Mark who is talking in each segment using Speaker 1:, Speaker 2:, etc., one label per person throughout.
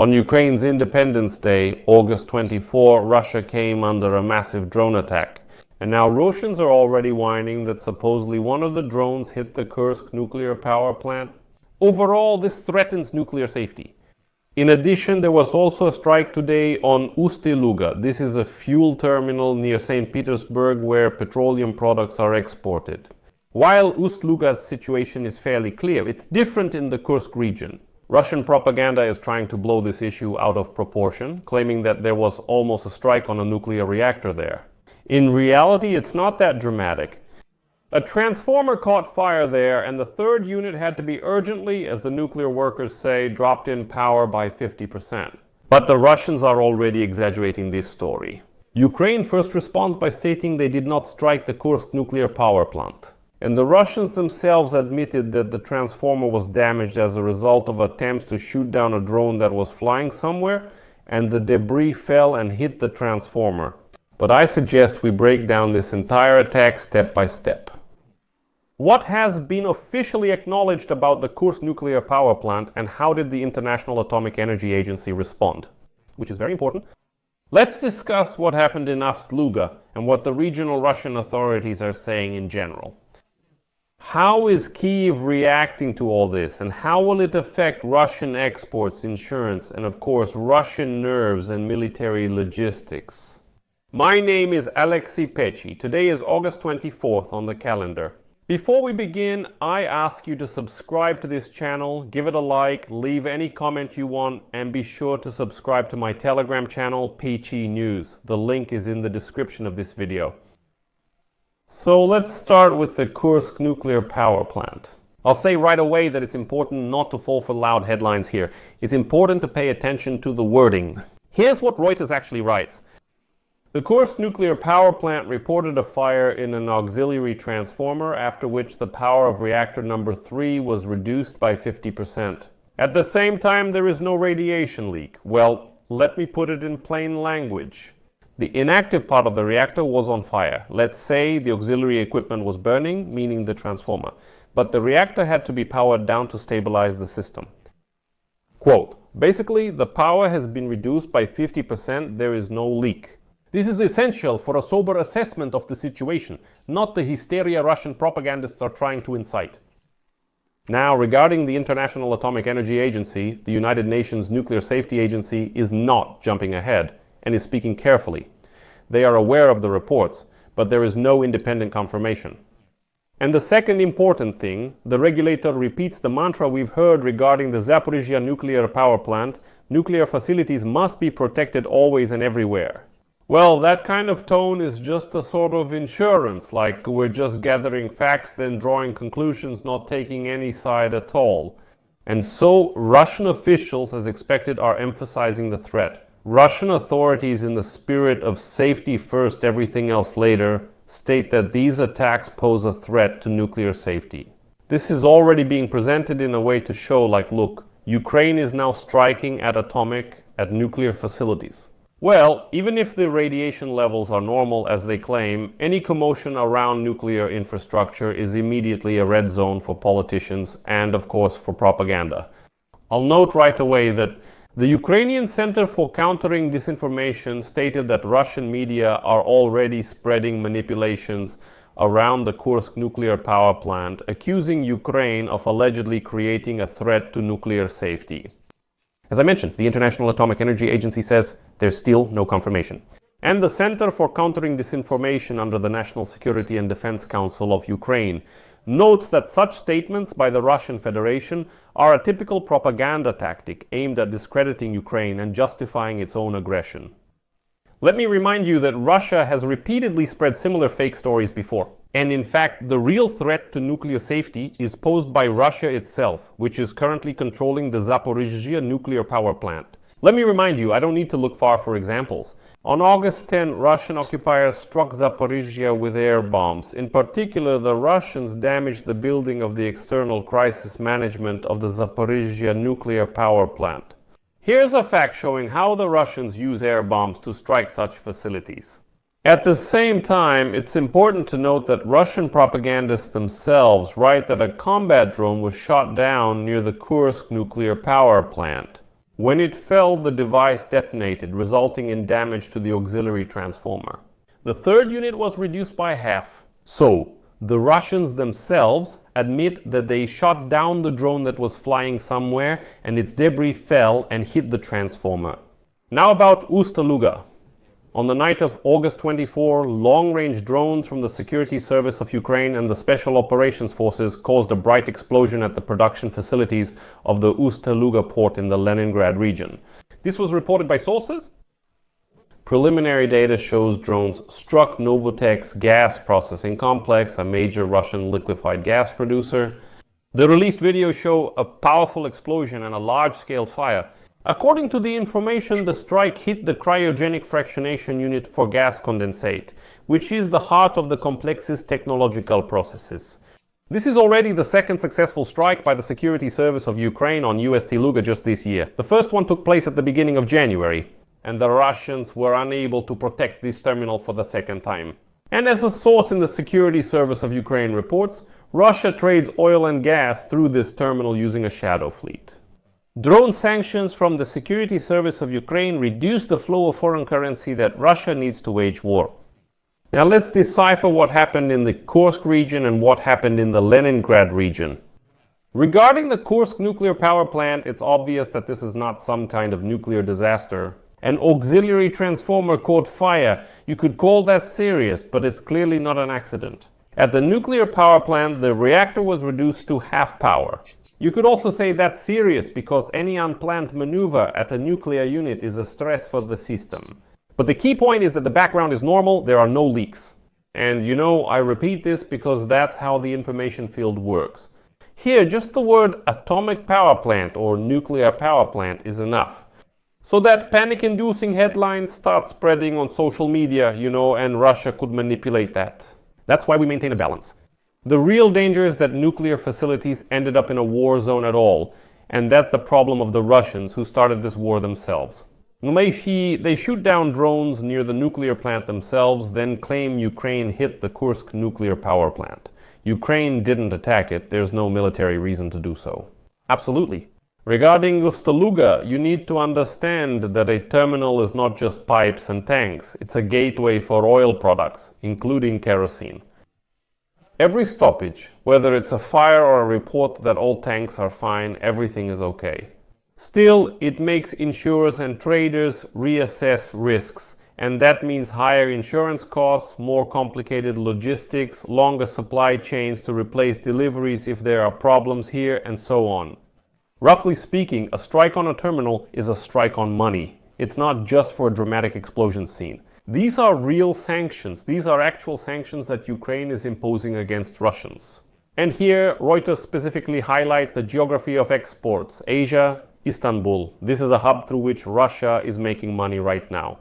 Speaker 1: On Ukraine's Independence Day, August 24, Russia came under a massive drone attack. And now Russians are already whining that supposedly one of the drones hit the Kursk nuclear power plant. Overall, this threatens nuclear safety. In addition, there was also a strike today on Ust-Luga. This is a fuel terminal near St. Petersburg where petroleum products are exported. While Ust-Luga's situation is fairly clear, it's different in the Kursk region. Russian propaganda is trying to blow this issue out of proportion, claiming that there was almost a strike on a nuclear reactor there. In reality, it's not that dramatic. A transformer caught fire there, and the third unit had to be urgently, as the nuclear workers say, dropped in power by 50%. But the Russians are already exaggerating this story. Ukraine first responds by stating they did not strike the Kursk nuclear power plant. And the Russians themselves admitted that the transformer was damaged as a result of attempts to shoot down a drone that was flying somewhere, and the debris fell and hit the transformer. But I suggest we break down this entire attack step by step. What has been officially acknowledged about the Kursk nuclear power plant, and how did the International Atomic Energy Agency respond? Which is very important. Let's discuss what happened in Ust-Luga and what the regional Russian authorities are saying in general. How is Kyiv reacting to all this, and how will it affect Russian exports, insurance, and of course Russian nerves and military logistics? My name is Alexei Pechi. Today is August 24th on the calendar. Before we begin, I ask you to subscribe to this channel, give it a like, leave any comment you want, and be sure to subscribe to my Telegram channel, Pechi News. The link is in the description of this video. So let's start with the Kursk nuclear power plant. I'll say right away that it's important not to fall for loud headlines here. It's important to pay attention to the wording. Here's what Reuters actually writes. The Kursk nuclear power plant reported a fire in an auxiliary transformer, after which the power of reactor number 3 was reduced by 50%. At the same time, there is no radiation leak. Well, let me put it in plain language. The inactive part of the reactor was on fire. Let's say the auxiliary equipment was burning, meaning the transformer. But the reactor had to be powered down to stabilize the system. Quote, basically, the power has been reduced by 50%, there is no leak. This is essential for a sober assessment of the situation, not the hysteria Russian propagandists are trying to incite. Now, regarding the International Atomic Energy Agency, the United Nations Nuclear Safety Agency is not jumping ahead and is speaking carefully. They are aware of the reports, but there is no independent confirmation. And the second important thing, the regulator repeats the mantra we've heard regarding the Zaporizhzhia nuclear power plant: nuclear facilities must be protected always and everywhere. Well, that kind of tone is just a sort of insurance, like we're just gathering facts, then drawing conclusions, not taking any side at all. And so, Russian officials, as expected, are emphasizing the threat. Russian authorities, in the spirit of safety first, everything else later, state that these attacks pose a threat to nuclear safety. This is already being presented in a way to show, like, look, Ukraine is now striking at nuclear facilities. Well, even if the radiation levels are normal as they claim, any commotion around nuclear infrastructure is immediately a red zone for politicians and, of course, for propaganda. I'll note right away that the Ukrainian Center for Countering Disinformation stated that Russian media are already spreading manipulations around the Kursk nuclear power plant, accusing Ukraine of allegedly creating a threat to nuclear safety. As I mentioned, the International Atomic Energy Agency says there's still no confirmation. And the Center for Countering Disinformation under the National Security and Defense Council of Ukraine notes that such statements by the Russian Federation are a typical propaganda tactic aimed at discrediting Ukraine and justifying its own aggression. Let me remind you that Russia has repeatedly spread similar fake stories before. And in fact, the real threat to nuclear safety is posed by Russia itself, which is currently controlling the Zaporizhzhia nuclear power plant. Let me remind you, I don't need to look far for examples. On August 10, Russian occupiers struck Zaporizhzhia with air bombs. In particular, the Russians damaged the building of the external crisis management of the Zaporizhzhia nuclear power plant. Here's a fact showing how the Russians use air bombs to strike such facilities. At the same time, it's important to note that Russian propagandists themselves write that a combat drone was shot down near the Kursk nuclear power plant. When it fell, the device detonated, resulting in damage to the auxiliary transformer. The third unit was reduced by half. So, the Russians themselves admit that they shot down the drone that was flying somewhere and its debris fell and hit the transformer. Now about Ust-Luga. On the night of August 24, long-range drones from the Security Service of Ukraine and the Special Operations Forces caused a bright explosion at the production facilities of the Ust-Luga port in the Leningrad region. This was reported by sources. Preliminary data shows drones struck Novotek's gas processing complex, a major Russian liquefied gas producer. The released videos show a powerful explosion and a large-scale fire. According to the information, the strike hit the cryogenic fractionation unit for gas condensate, which is the heart of the complex's technological processes. This is already the second successful strike by the Security Service of Ukraine on Ust-Luga just this year. The first one took place at the beginning of January, and the Russians were unable to protect this terminal for the second time. And as a source in the Security Service of Ukraine reports, Russia trades oil and gas through this terminal using a shadow fleet. Drone sanctions from the Security Service of Ukraine reduce the flow of foreign currency that Russia needs to wage war. Now let's decipher what happened in the Kursk region and what happened in the Leningrad region. Regarding the Kursk nuclear power plant, it's obvious that this is not some kind of nuclear disaster. An auxiliary transformer caught fire. You could call that serious, but it's clearly not an accident. At the nuclear power plant, the reactor was reduced to half power. You could also say that's serious because any unplanned maneuver at a nuclear unit is a stress for the system. But the key point is that the background is normal, there are no leaks. And you know, I repeat this because that's how the information field works. Here, just the word atomic power plant or nuclear power plant is enough. So that panic-inducing headlines start spreading on social media, and Russia could manipulate that. That's why we maintain a balance. The real danger is that nuclear facilities ended up in a war zone at all, and that's the problem of the Russians who started this war themselves. They shoot down drones near the nuclear plant themselves, then claim Ukraine hit the Kursk nuclear power plant. Ukraine didn't attack it, there's no military reason to do so. Absolutely. Regarding Ust-Luga, you need to understand that a terminal is not just pipes and tanks, it's a gateway for oil products, including kerosene. Every stoppage, whether it's a fire or a report that all tanks are fine, everything is okay. Still, it makes insurers and traders reassess risks, and that means higher insurance costs, more complicated logistics, longer supply chains to replace deliveries if there are problems here, and so on. Roughly speaking, a strike on a terminal is a strike on money. It's not just for a dramatic explosion scene. These are real sanctions. These are actual sanctions that Ukraine is imposing against Russians. And here, Reuters specifically highlights the geography of exports. Asia, Istanbul. This is a hub through which Russia is making money right now.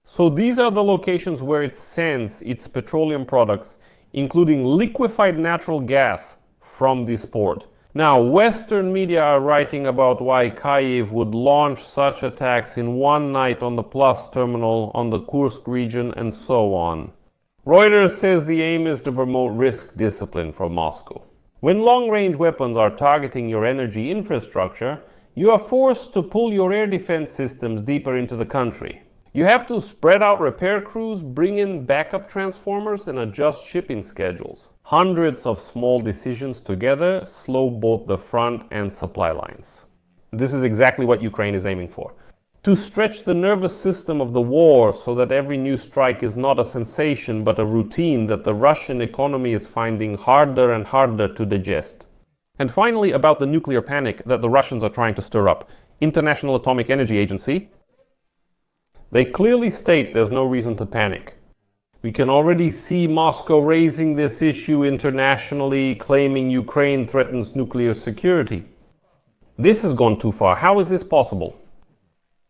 Speaker 1: So these are the locations where it sends its petroleum products, including liquefied natural gas, from this port. Now, Western media are writing about why Kyiv would launch such attacks in one night on the Plus terminal on the Kursk region and so on. Reuters says the aim is to promote risk discipline from Moscow. When long-range weapons are targeting your energy infrastructure, you are forced to pull your air defense systems deeper into the country. You have to spread out repair crews, bring in backup transformers, and adjust shipping schedules. Hundreds of small decisions together slow both the front and supply lines. This is exactly what Ukraine is aiming for. To stretch the nervous system of the war so that every new strike is not a sensation but a routine that the Russian economy is finding harder and harder to digest. And finally, about the nuclear panic that the Russians are trying to stir up. International Atomic Energy Agency. They clearly state there's no reason to panic. We can already see Moscow raising this issue internationally, claiming Ukraine threatens nuclear security. This has gone too far. How is this possible?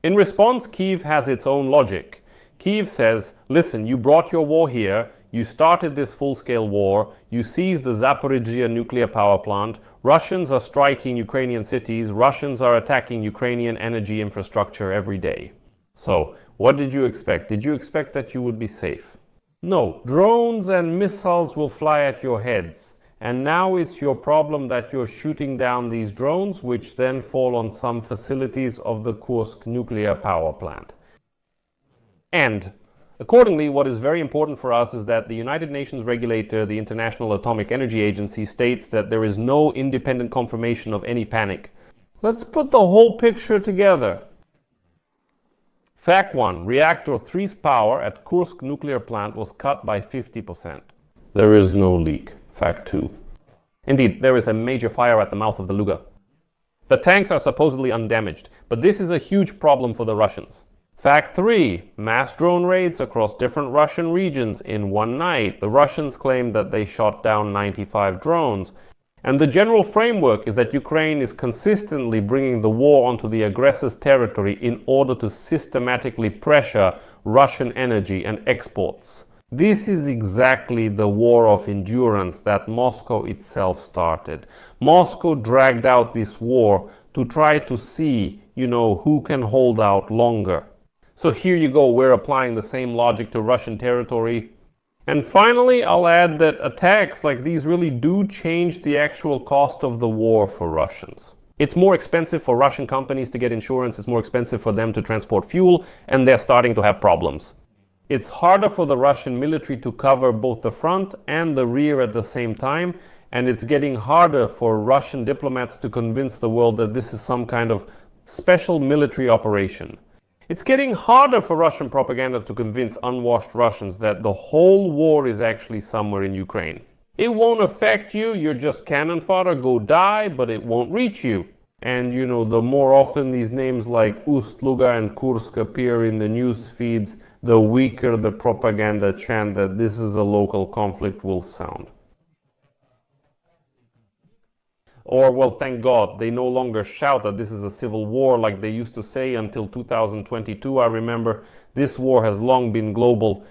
Speaker 1: In response, Kyiv has its own logic. Kyiv says, listen, you brought your war here, you started this full-scale war, you seized the Zaporizhzhia nuclear power plant, Russians are striking Ukrainian cities, Russians are attacking Ukrainian energy infrastructure every day. So, what did you expect? Did you expect that you would be safe? No, drones and missiles will fly at your heads, and now it's your problem that you're shooting down these drones, which then fall on some facilities of the Kursk nuclear power plant. And accordingly, what is very important for us is that the United Nations regulator, the International Atomic Energy Agency, states that there is no independent confirmation of any panic. Let's put the whole picture together. Fact 1. Reactor 3's power at Kursk nuclear plant was cut by 50%. There is no leak. Fact 2. Indeed, there is a major fire at the mouth of the Luga. The tanks are supposedly undamaged, but this is a huge problem for the Russians. Fact 3. Mass drone raids across different Russian regions in one night. The Russians claim that they shot down 95 drones. And the general framework is that Ukraine is consistently bringing the war onto the aggressor's territory in order to systematically pressure Russian energy and exports. This is exactly the war of endurance that Moscow itself started. Moscow dragged out this war to try to see, who can hold out longer. So here you go, we're applying the same logic to Russian territory. And finally, I'll add that attacks like these really do change the actual cost of the war for Russians. It's more expensive for Russian companies to get insurance, it's more expensive for them to transport fuel, and they're starting to have problems. It's harder for the Russian military to cover both the front and the rear at the same time, and it's getting harder for Russian diplomats to convince the world that this is some kind of special military operation. It's getting harder for Russian propaganda to convince unwashed Russians that the whole war is actually somewhere in Ukraine. It won't affect you, you're just cannon fodder, go die, but it won't reach you. And the more often these names like Ust-Luga and Kursk appear in the news feeds, the weaker the propaganda chant that this is a local conflict will sound. Or, well, thank God, they no longer shout that this is a civil war like they used to say until 2022. I remember this war has long been global.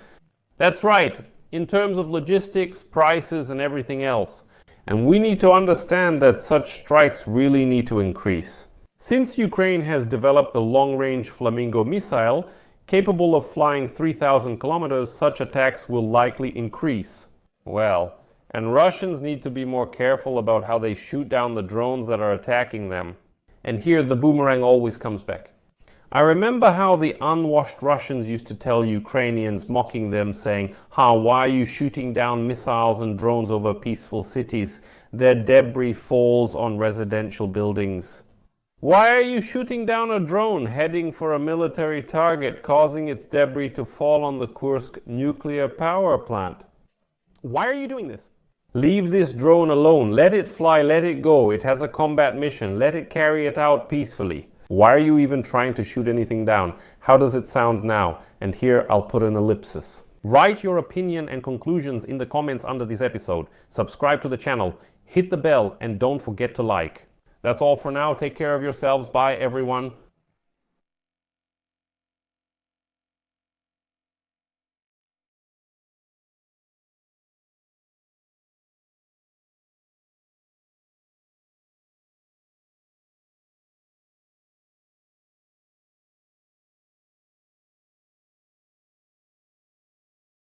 Speaker 1: That's right, in terms of logistics, prices, and everything else. And we need to understand that such strikes really need to increase. Since Ukraine has developed the long-range Flamingo missile, capable of flying 3,000 kilometers, such attacks will likely increase. Well, and Russians need to be more careful about how they shoot down the drones that are attacking them. And here the boomerang always comes back. I remember how the unwashed Russians used to tell Ukrainians, mocking them, saying, why are you shooting down missiles and drones over peaceful cities? Their debris falls on residential buildings. Why are you shooting down a drone heading for a military target, causing its debris to fall on the Kursk nuclear power plant? Why are you doing this? Leave this drone alone. Let it fly, let it go. It has a combat mission. Let it carry it out peacefully. Why are you even trying to shoot anything down? How does it sound now? And here I'll put an ellipsis. Write your opinion and conclusions in the comments under this episode. Subscribe to the channel, hit the bell, and don't forget to like. That's all for now. Take care of yourselves. Bye, everyone.